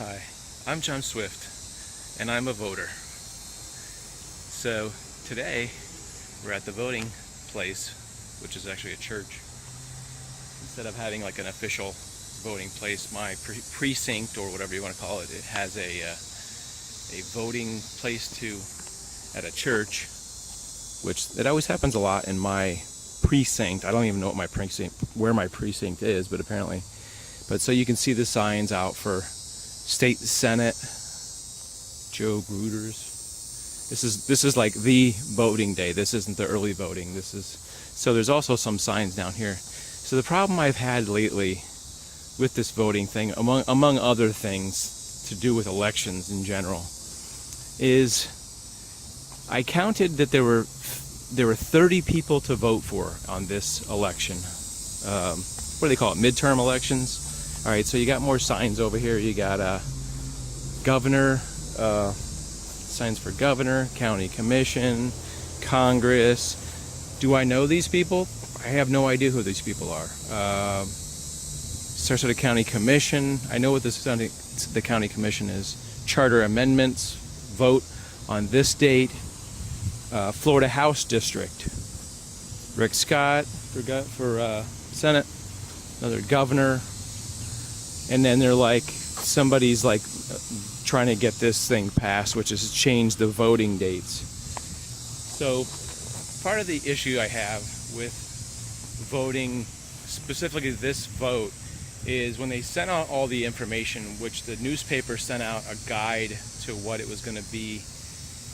Hi, I'm John Swift, and I'm a voter. So today, we're at the voting place, which is actually a church. Instead of having like an official voting place, my precinct, or whatever you want to call it, it has a voting place at a church, which it always happens a lot in my precinct. I don't even know where my precinct is, but apparently. But so you can see the signs out for State Senate, Joe Gruters. This is like the voting day. This isn't the early voting. So there's also some signs down here. So the problem I've had lately with this voting thing, among other things to do with elections in general, is I counted that there were 30 people to vote for on this election. What do they call it? Midterm elections. All right, so you got more signs over here. You got governor, signs for governor, county commission, Congress. Do I know these people? I have no idea who these people are. Sarasota County Commission. I know what the county commission is. Charter amendments. Vote on this date. Florida House District. Rick Scott for Senate. Another governor. And then they're like, somebody's like trying to get this thing passed, which is change the voting dates. So part of the issue I have with voting, specifically this vote, is when they sent out all the information, which the newspaper sent out a guide to what it was going to be,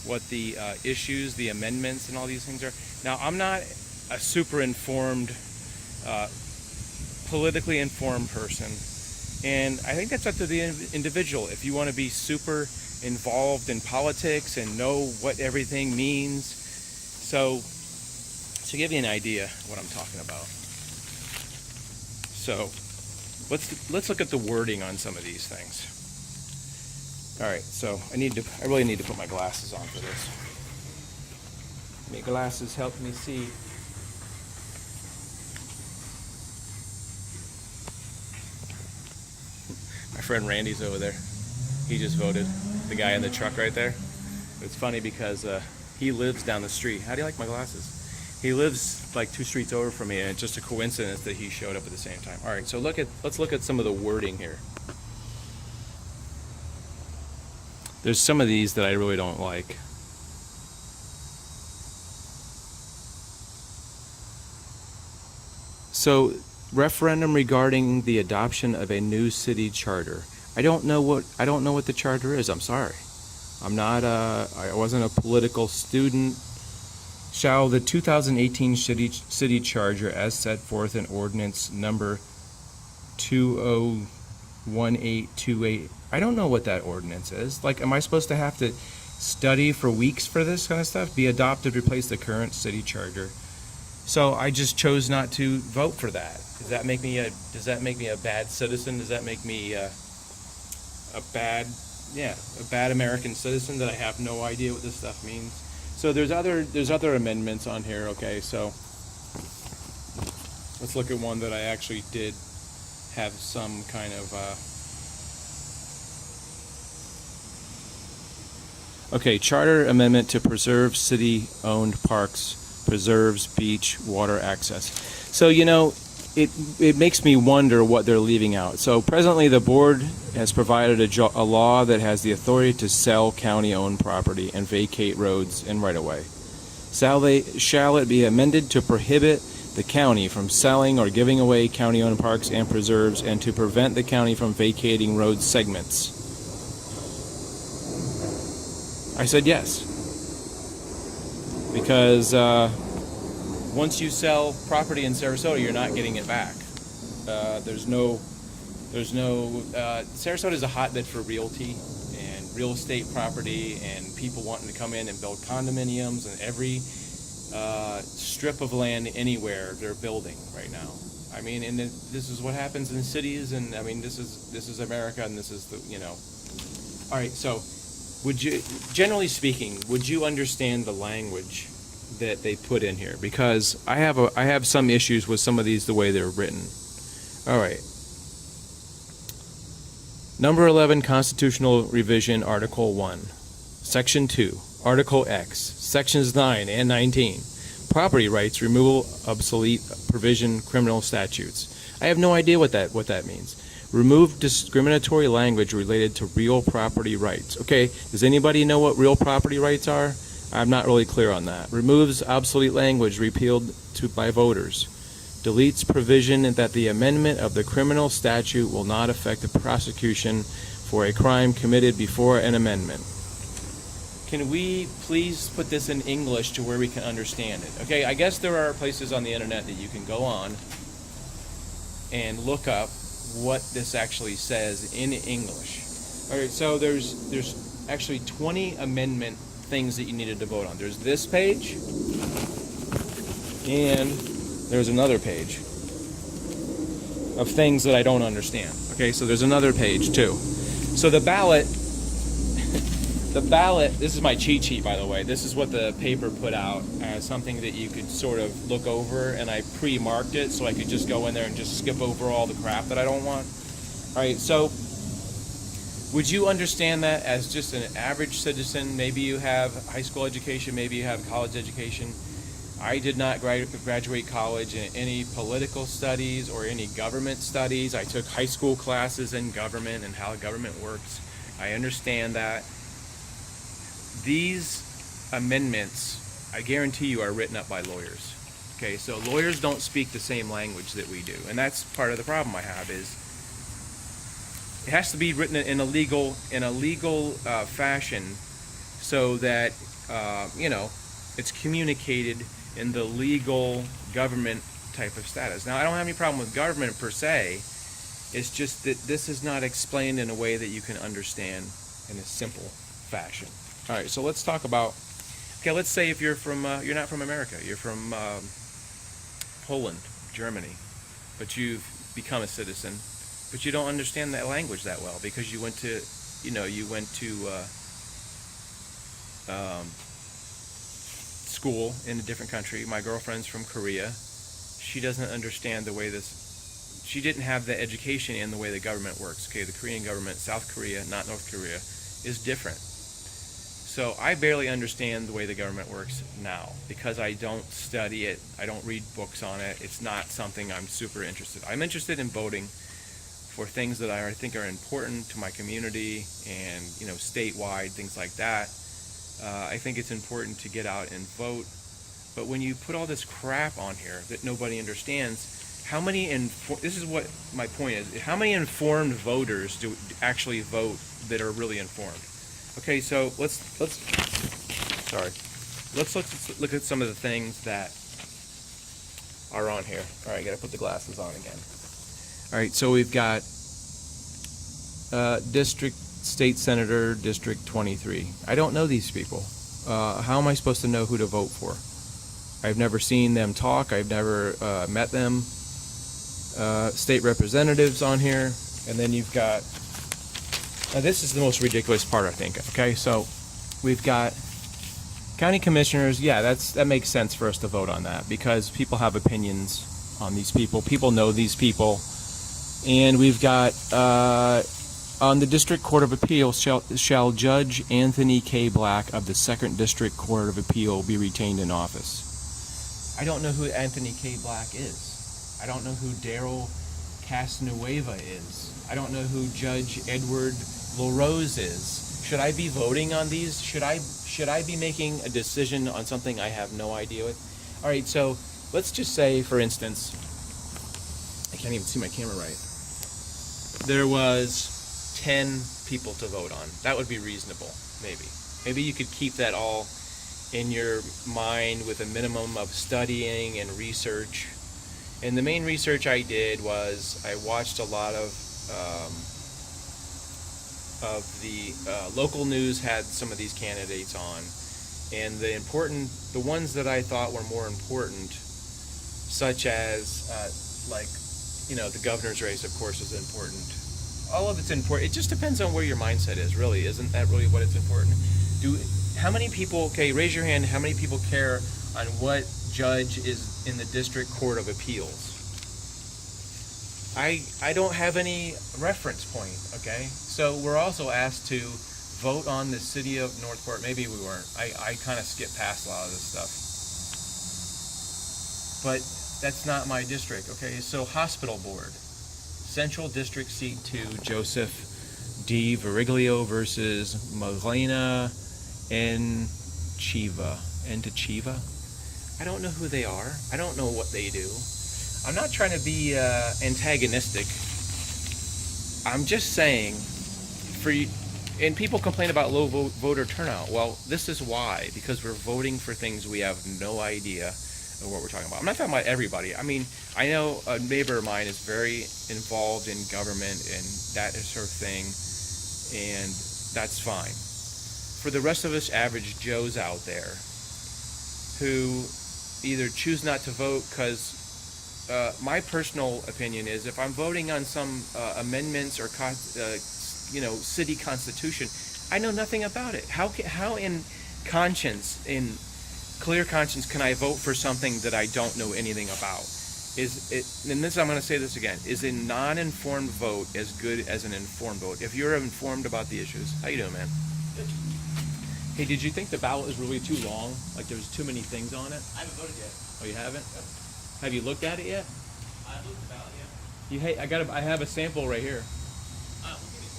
what the issues, the amendments, and all these things are. Now, I'm not a super informed, politically informed person. And I think that's up to the individual. If you want to be super involved in politics and know what everything means. So to give you an idea what I'm talking about. So let's look at the wording on some of these things. All right, so I really need to put my glasses on for this. My glasses help me see. My friend Randy's over there. He just voted. The guy in the truck right there. It's funny because he lives down the street. How do you like my glasses? He lives like 2 streets over from me, and it's just a coincidence that he showed up at the same time. All right, so let's look at some of the wording here. There's some of these that I really don't like. So, referendum regarding the adoption of a new city charter. I don't know what the charter is. I'm sorry. I wasn't a political student. Shall the 2018 city charter, as set forth in ordinance number 201828. I don't know what that ordinance is. Like, am I supposed to have to study for weeks for this kind of stuff? Be adopted, replace the current city charter. So I just chose not to vote for that. Does that make me a bad citizen? Does that make me a bad American citizen that I have no idea what this stuff means? So there's other amendments on here. Okay, so let's look at one that I actually did have some kind of okay, charter amendment to preserve city-owned parks, preserves beach water access. So it makes me wonder what they're leaving out. So presently the board has provided a law that has the authority to sell county-owned property and vacate roads and right-of-way. Shall it be amended to prohibit the county from selling or giving away county-owned parks and preserves, and to prevent the county from vacating road segments? I said yes. Because once you sell property in Sarasota, you're not getting it back. Sarasota is a hotbed for realty and real estate property, and people wanting to come in and build condominiums, and every strip of land anywhere they're building right now. I mean, and this is what happens in cities, and I mean, this is America, and this is the All right, so generally speaking, would you understand the language that they put in here? Because I have some issues with some of these, the way they're written. All right. Number 11, Constitutional Revision, Article 1. Section 2, Article X, Sections 9 and 19. Property rights, removal, obsolete, provision, criminal statutes. I have no idea what that means. Remove discriminatory language related to real property rights. Okay, does anybody know what real property rights are? I'm not really clear on that. Removes obsolete language repealed by voters. Deletes provision that the amendment of the criminal statute will not affect the prosecution for a crime committed before an amendment. Can we please put this in English to where we can understand it? Okay, I guess there are places on the internet that you can go on and look up what this actually says in English. All right, so there's actually 20 amendment things that you needed to vote on. There's this page, and there's another page of things that I don't understand. Okay, so there's another page too. So the ballot, this is my cheat sheet, by the way. This is what the paper put out as something that you could sort of look over, and I pre-marked it so I could just go in there and just skip over all the crap that I don't want. All right, so would you understand that as just an average citizen? Maybe you have high school education, maybe you have college education. I did not graduate college in any political studies or any government studies. I took high school classes in government and how government works. I understand that. These amendments, I guarantee you, are written up by lawyers. Okay, so lawyers don't speak the same language that we do, and that's part of the problem I have. Is it has to be written in a legal fashion, so that it's communicated in the legal government type of status. Now, I don't have any problem with government per se. It's just that this is not explained in a way that you can understand in a simple fashion. All right, so let's talk about, okay, let's say if you're not from America, you're from Poland, Germany, but you've become a citizen, but you don't understand that language that well because you went to school in a different country. My girlfriend's from Korea. She doesn't understand the way she didn't have the education in the way the government works. Okay, the Korean government, South Korea, not North Korea, is different. So I barely understand the way the government works now because I don't study it. I don't read books on it. It's not something I'm super interested in. I'm interested in voting for things that I think are important to my community and statewide, things like that. I think it's important to get out and vote. But when you put all this crap on here that nobody understands, this is what my point is. How many informed voters do actually vote that are really informed? Okay, so let's look at some of the things that are on here. All right, I gotta put the glasses on again. All right, so we've got District State Senator, District 23. I don't know these people. How am I supposed to know who to vote for? I've never seen them talk. I've never met them. State representatives on here, and then you've got. Now this is the most ridiculous part, I think. Okay, so we've got county commissioners. Yeah, that makes sense for us to vote on that because people have opinions on these people. People know these people, and we've got on the District Court of Appeal shall Judge Anthony K. Black of the 2nd District Court of Appeal be retained in office. I don't know who Anthony K. Black is. I don't know who Daryl Casanueva is. I don't know who Judge Edward LaRose is. Should I be voting on these? Should I be making a decision on something I have no idea with? All right, so let's just say, for instance, I can't even see my camera right. There was 10 people to vote on. That would be reasonable, maybe. Maybe you could keep that all in your mind with a minimum of studying and research. And the main research I did was I watched a lot of the local news had some of these candidates on, and the ones that I thought were more important, such as the governor's race, of course, is important. All of it's important. It just depends on where your mindset is, really. Isn't that really what it's important? How many people? Okay, raise your hand. How many people care on what judge is in the District Court of Appeals? I don't have any reference point, okay? So we're also asked to vote on the city of Northport. Maybe we weren't. I kind of skipped past a lot of this stuff. But that's not my district, okay? So Hospital Board. Central District Seat 2, Joseph D. Veriglio versus Magdalena Nchiva. I don't know who they are. I don't know what they do. I'm not trying to be antagonistic. I'm just saying, and people complain about low voter turnout. Well, this is why, because we're voting for things we have no idea of what we're talking about. I'm not talking about everybody. I mean, I know a neighbor of mine is very involved in government, and that is her thing, and that's fine. For the rest of us average Joes out there who either choose not to vote because my personal opinion is if I'm voting on some amendments or city constitution, I know nothing about it. How in conscience, in clear conscience, can I vote for something that I don't know anything about? And I'm going to say this again, is a non-informed vote as good as an informed vote? If you're informed about the issues. How you doing, man? Good. Hey, did you think the ballot was really too long? Like there was too many things on it? I haven't voted yet. Oh, you haven't? Yep. Have you looked at it yet? I looked at the ballot, yeah. I have a sample right here. We'll give you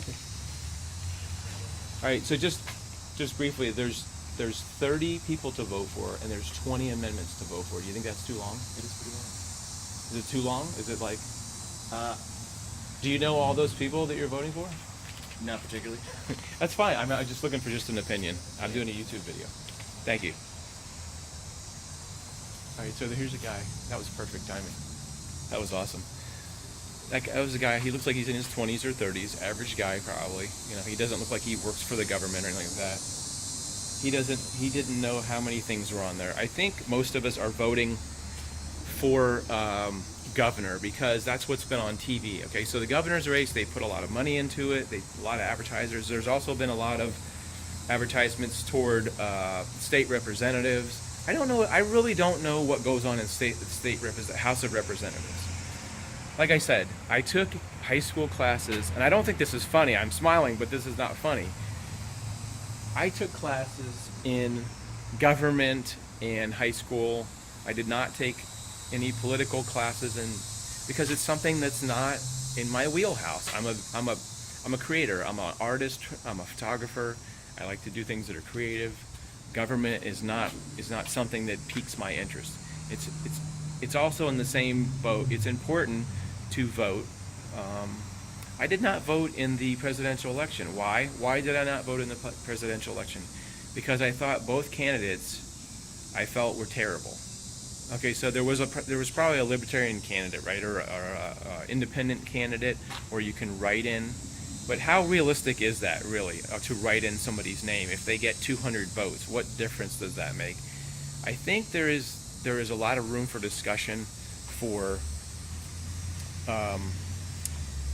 one. All right, so just briefly, there's 30 people to vote for, and there's 20 amendments to vote for. Do you think that's too long? It is pretty long. Is it too long? Is it like? Do you know all those people that you're voting for? Not particularly. That's fine. I'm just looking for just an opinion. I'm doing a YouTube video. Thank you. All right, so here's a guy. That was perfect timing. That was awesome. That was a guy. He looks like he's in his 20s or 30s. Average guy, probably. You know, he doesn't look like he works for the government or anything like that. He didn't know how many things were on there. I think most of us are voting for governor because that's what's been on TV. Okay, so the governor's race, they put a lot of money into it. A lot of advertisers. There's also been a lot of advertisements toward state representatives. I don't know. I really don't know what goes on in House of Representatives. Like I said, I took high school classes, and I don't think this is funny. I'm smiling, but this is not funny. I took classes in government in high school. I did not take any political classes, because it's something that's not in my wheelhouse. I'm a creator. I'm an artist. I'm a photographer. I like to do things that are creative. Government is not something that piques my interest. It's also in the same boat. It's important to vote. I did not vote in the presidential election. Why? Why did I not vote in the presidential election? Because I thought both candidates I felt were terrible. Okay, so there was probably a libertarian candidate, right, or a independent candidate, or you can write in. But how realistic is that, really, to write in somebody's name? If they get 200 votes, what difference does that make? I think there is a lot of room for discussion for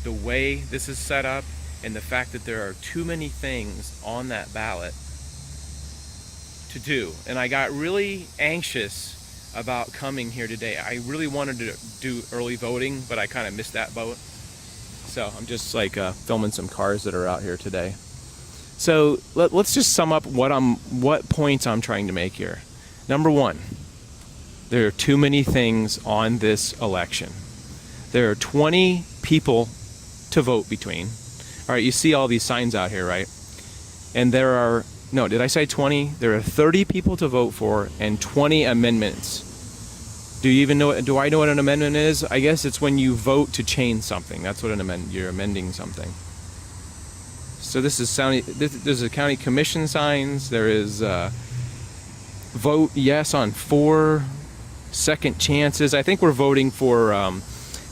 the way this is set up and the fact that there are too many things on that ballot to do. And I got really anxious about coming here today. I really wanted to do early voting, but I kind of missed that boat. So I'm just like filming some cars that are out here today. So let's just sum up what points I'm trying to make here. Number one, there are too many things on this election. There are 20 people to vote between. All right, you see all these signs out here, right? And did I say 20? There are 30 people to vote for and 20 amendments. Do I know what an amendment is? I guess it's when you vote to change something. That's what you're amending something. So this is a county commission signs. There is vote yes on 4 second chances. I think we're voting for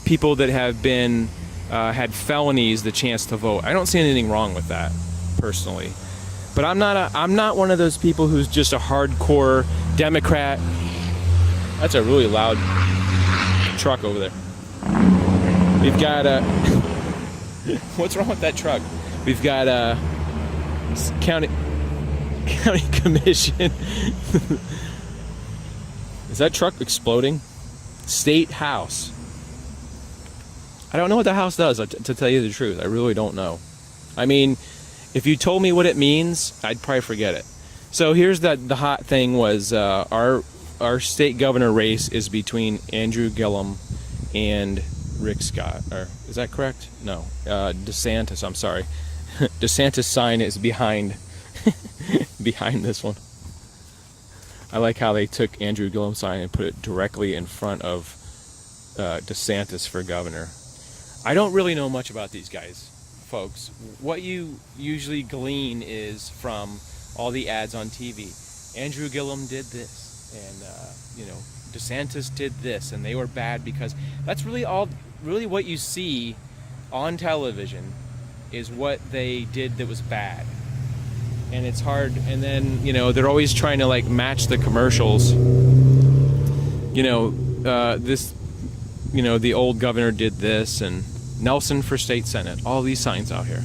people that have been had felonies the chance to vote. I don't see anything wrong with that, personally. But I'm not one of those people who's just a hardcore Democrat. That's a really loud truck over there. We've got what's wrong with that truck? We've got county commission. Is that truck exploding? State House. I don't know what the House does, to tell you the truth. I really don't know. I mean, if you told me what it means, I'd probably forget it. So here's the hot thing was our state governor race is between Andrew Gillum and Rick Scott. Or is that correct? No, DeSantis. I'm sorry. DeSantis sign is behind behind this one. I like how they took Andrew Gillum's sign and put it directly in front of DeSantis for governor. I don't really know much about these guys, folks. What you usually glean is from all the ads on TV. Andrew Gillum did this, and DeSantis did this, and they were bad because that's really what you see on television is what they did that was bad. And it's hard, and then they're always trying to like match the commercials. The old governor did this, and Nelson for state senate, all these signs out here.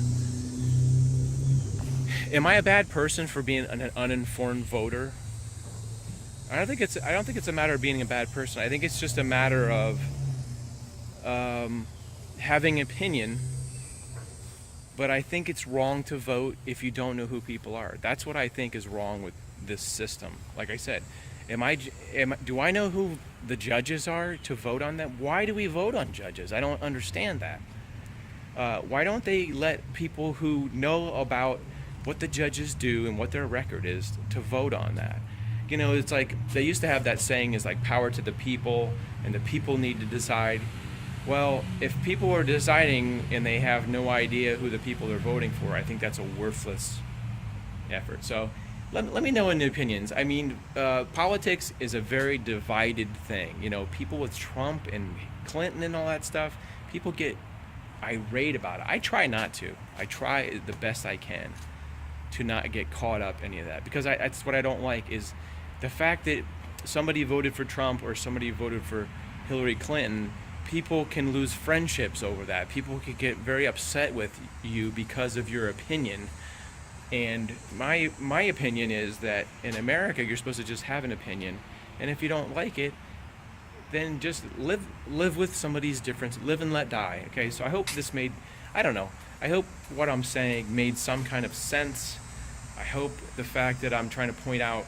Am I a bad person for being an uninformed voter? I don't think it's a matter of being a bad person. I think it's just a matter of having an opinion. But I think it's wrong to vote if you don't know who people are. That's what I think is wrong with this system. Like I said, do I know who the judges are to vote on them? Why do we vote on judges? I don't understand that. Why don't they let people who know about what the judges do and what their record is to vote on that? It's like they used to have that saying is like power to the people, and the people need to decide. Well, if people are deciding and they have no idea who the people are voting for, I think that's a worthless effort. So let me know in the opinions. I mean, politics is a very divided thing. People with Trump and Clinton and all that stuff, people get irate about it. I try not to. I try the best I can to not get caught up in any of that, because that's what I don't like is the fact that somebody voted for Trump or somebody voted for Hillary Clinton. People can lose friendships over that. People can get very upset with you because of your opinion. And my opinion is that in America, you're supposed to just have an opinion. And if you don't like it, then just live with somebody's difference. Live and let die. Okay, so I hope this made, I don't know. I hope what I'm saying made some kind of sense. I hope the fact that I'm trying to point out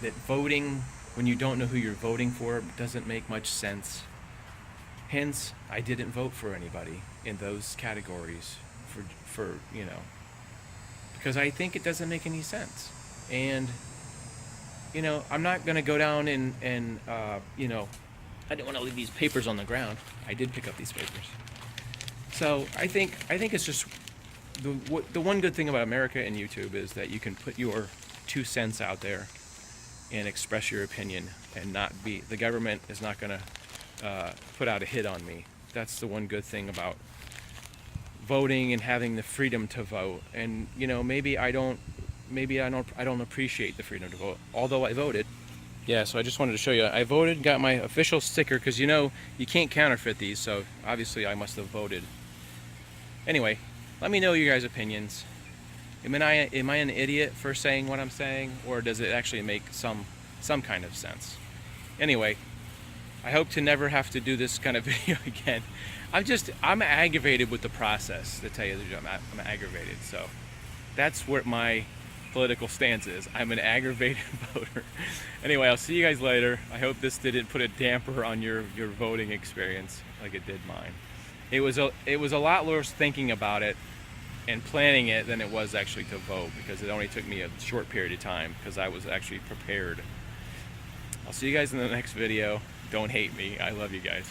that voting when you don't know who you're voting for doesn't make much sense. Hence, I didn't vote for anybody in those categories because I think it doesn't make any sense. And, I'm not going to go down and I didn't want to leave these papers on the ground. I did pick up these papers. So I think it's just the one good thing about America and YouTube is that you can put your 2 cents out there and express your opinion and not be, the government is not going to put out a hit on me. That's the one good thing about voting and having the freedom to vote. And maybe I don't appreciate the freedom to vote, although I voted. Yeah, so I just wanted to show you I voted, got my official sticker, because you can't counterfeit these, so obviously I must have voted. Anyway, let me know your guys' opinions. Am I an idiot for saying what I'm saying, or does it actually make some kind of sense? Anyway, I hope to never have to do this kind of video again. I'm aggravated with the process, to tell you the truth. I'm aggravated. So that's what my political stance is. I'm an aggravated voter. Anyway, I'll see you guys later. I hope this didn't put a damper on your voting experience like it did mine. It was a lot worse thinking about it and planning it than it was actually to vote, because it only took me a short period of time because I was actually prepared. I'll see you guys in the next video. Don't hate me. I love you guys.